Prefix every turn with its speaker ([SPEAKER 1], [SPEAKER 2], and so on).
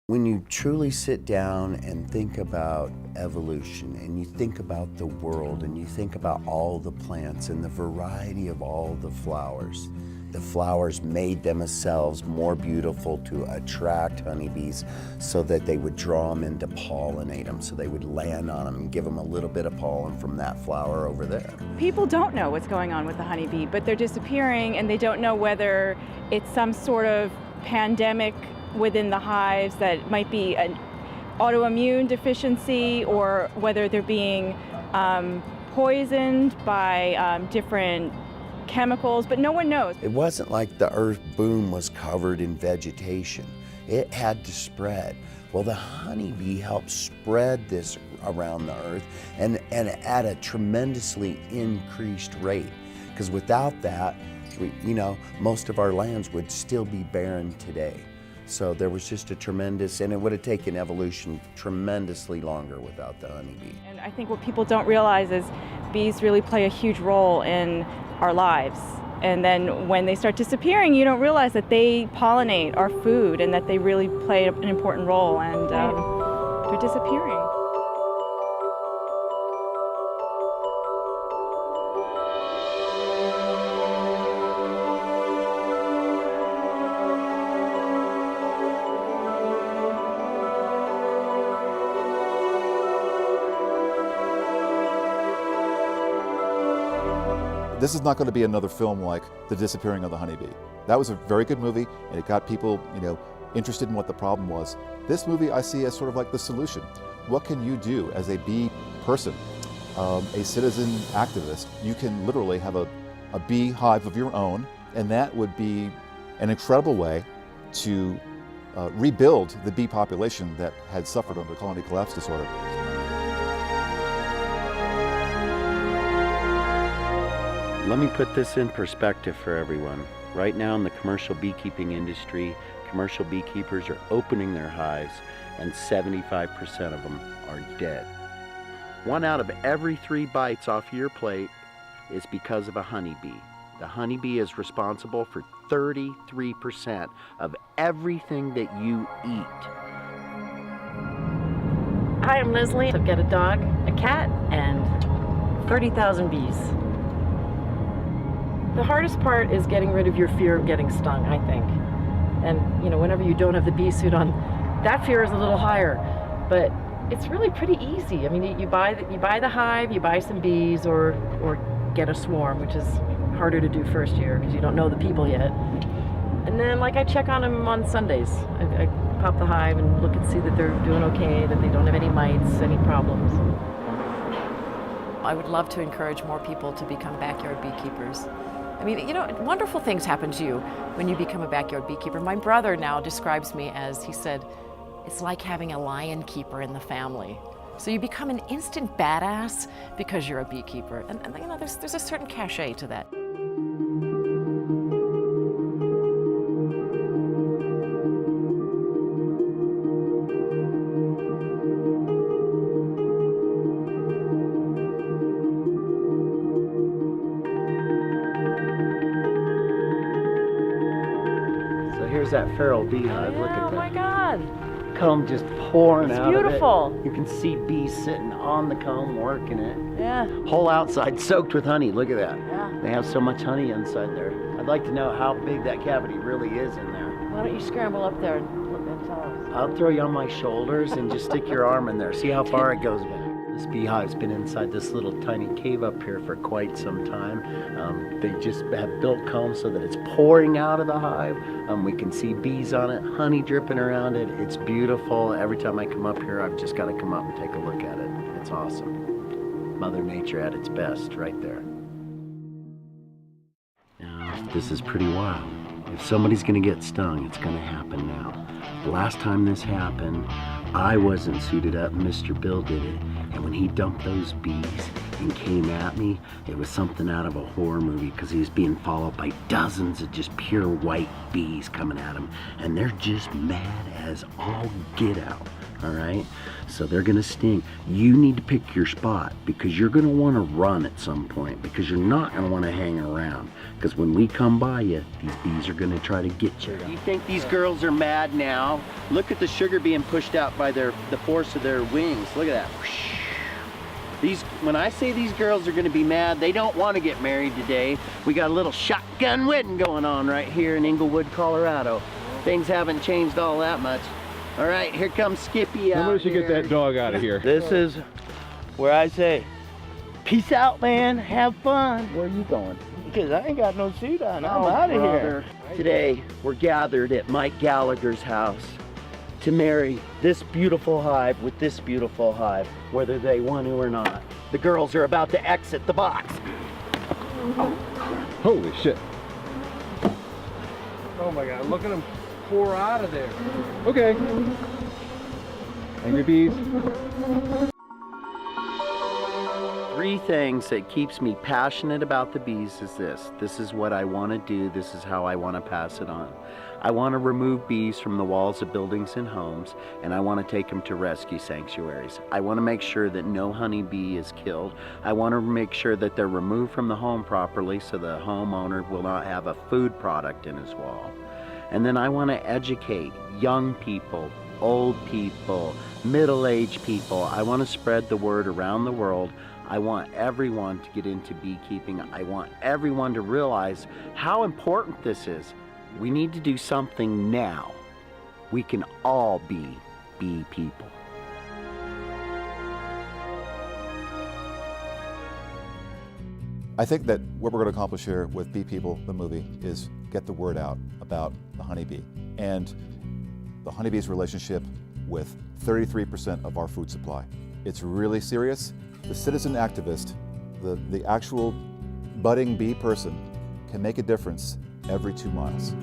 [SPEAKER 1] When you truly sit down and think about evolution, and you think about the world, and you think about all the plants and the variety of all the flowers made themselves more beautiful to attract honeybees so that they would draw them in to pollinate them, so they would land on them and give them a little bit of pollen from that flower over there.
[SPEAKER 2] People don't know what's going on with the honeybee, but they're disappearing, and they don't know whether it's some sort of pandemic within the hives that might be an autoimmune deficiency, or whether they're being poisoned by different chemicals, but no one knows.
[SPEAKER 1] It wasn't like the earth boom was covered in vegetation. It had to spread. Well, the honeybee helped spread this around the earth and at a tremendously increased rate. Because without that, most of our lands would still be barren today. So there was just a tremendous, and it would have taken evolution tremendously longer without the honeybee.
[SPEAKER 2] And I think what people don't realize is bees really play a huge role in our lives. And then when they start disappearing, you don't realize that they pollinate our food and that they really play an important role, and they're disappearing.
[SPEAKER 3] This is not going to be another film like The Disappearing of the Honeybee. That was a very good movie, and it got people, interested in what the problem was. This movie I see as sort of like the solution. What can you do as a bee person, a citizen activist? You can literally have a bee hive of your own, and that would be an incredible way to rebuild the bee population that had suffered under colony collapse disorder.
[SPEAKER 1] Let me put this in perspective for everyone. Right now in the commercial beekeeping industry, commercial beekeepers are opening their hives and 75% of them are dead. 1 out of every 3 bites off your plate is because of a honeybee. The honeybee is responsible for 33% of everything that you eat.
[SPEAKER 4] Hi, I'm Leslie. I've got a dog, a cat, and 30,000 bees. The hardest part is getting rid of your fear of getting stung, I think. And whenever you don't have the bee suit on, that fear is a little higher. But it's really pretty easy. I mean, you buy the hive, you buy some bees, or get a swarm, which is harder to do first year because you don't know the people yet. And then, I check on them on Sundays. I pop the hive and look and see that they're doing okay, that they don't have any mites, any problems. I would love to encourage more people to become backyard beekeepers. I mean, wonderful things happen to you when you become a backyard beekeeper. My brother now describes me as, he said, it's like having a lion keeper in the family. So you become an instant badass because you're a beekeeper. And there's a certain cachet to that.
[SPEAKER 1] Here's that feral beehive.
[SPEAKER 4] Yeah,
[SPEAKER 1] Look at that.
[SPEAKER 4] Oh my God.
[SPEAKER 1] Comb just pouring
[SPEAKER 4] It's
[SPEAKER 1] out
[SPEAKER 4] beautiful.
[SPEAKER 1] of it. You can see bees sitting on the comb working it.
[SPEAKER 4] Yeah.
[SPEAKER 1] Whole outside soaked with honey. Look at that.
[SPEAKER 4] Yeah.
[SPEAKER 1] They have so much honey inside there. I'd like to know how big that cavity really is in there.
[SPEAKER 4] Why don't you scramble up there and look and tell us?
[SPEAKER 1] I'll throw you on my shoulders and just stick your arm in there. See how far it goes back. This beehive's been inside this little tiny cave up here for quite some time. They just have built combs so that it's pouring out of the hive. We can see bees on it, honey dripping around it. It's beautiful. Every time I come up here, I've just got to come up and take a look at it. It's awesome. Mother Nature at its best right there. Now, this is pretty wild. If somebody's going to get stung, it's going to happen now. The last time this happened, I wasn't suited up, Mr. Bill did it. And when he dumped those bees and came at me, it was something out of a horror movie because he was being followed by dozens of just pure white bees coming at him. And they're just mad as all get out. all right? So they're gonna sting. You need to pick your spot because you're gonna wanna run at some point because you're not gonna wanna hang around. Because when we come by you, these bees are gonna try to get you.
[SPEAKER 5] Do you think these girls are mad now? Look at the sugar being pushed out by the force of their wings. Look at that. When I say these girls are gonna be mad, they don't wanna get married today. We got a little shotgun wedding going on right here in Englewood, Colorado. Things haven't changed all that much. All right, here comes Skippy out.
[SPEAKER 6] Somebody should get that dog out of here.
[SPEAKER 5] This is where I say, peace out, man, have fun. Where are you going?
[SPEAKER 7] Because I ain't got no suit on. I'm out of here.
[SPEAKER 5] Today, we're gathered at Mike Gallagher's house to marry this beautiful hive with this beautiful hive, whether they want to or not. The girls are about to exit the box.
[SPEAKER 6] Holy shit.
[SPEAKER 7] Oh my God, look at them pour out of there.
[SPEAKER 6] Okay. Angry bees.
[SPEAKER 5] Three things that keeps me passionate about the bees is this. This is what I want to do. This is how I want to pass it on. I want to remove bees from the walls of buildings and homes, and I want to take them to rescue sanctuaries. I want to make sure that no honeybee is killed. I want to make sure that they're removed from the home properly so the homeowner will not have a food product in his wall. And then I want to educate young people, old people, middle-aged people. I want to spread the word around the world. I want everyone to get into beekeeping. I want everyone to realize how important this is. We need to do something now. We can all be bee people.
[SPEAKER 3] I think that what we're going to accomplish here with Bee People, the movie, is get the word out about the honeybee and the honeybee's relationship with 33% of our food supply. It's really serious. The citizen activist, the actual budding bee person, can make a difference every 2 miles.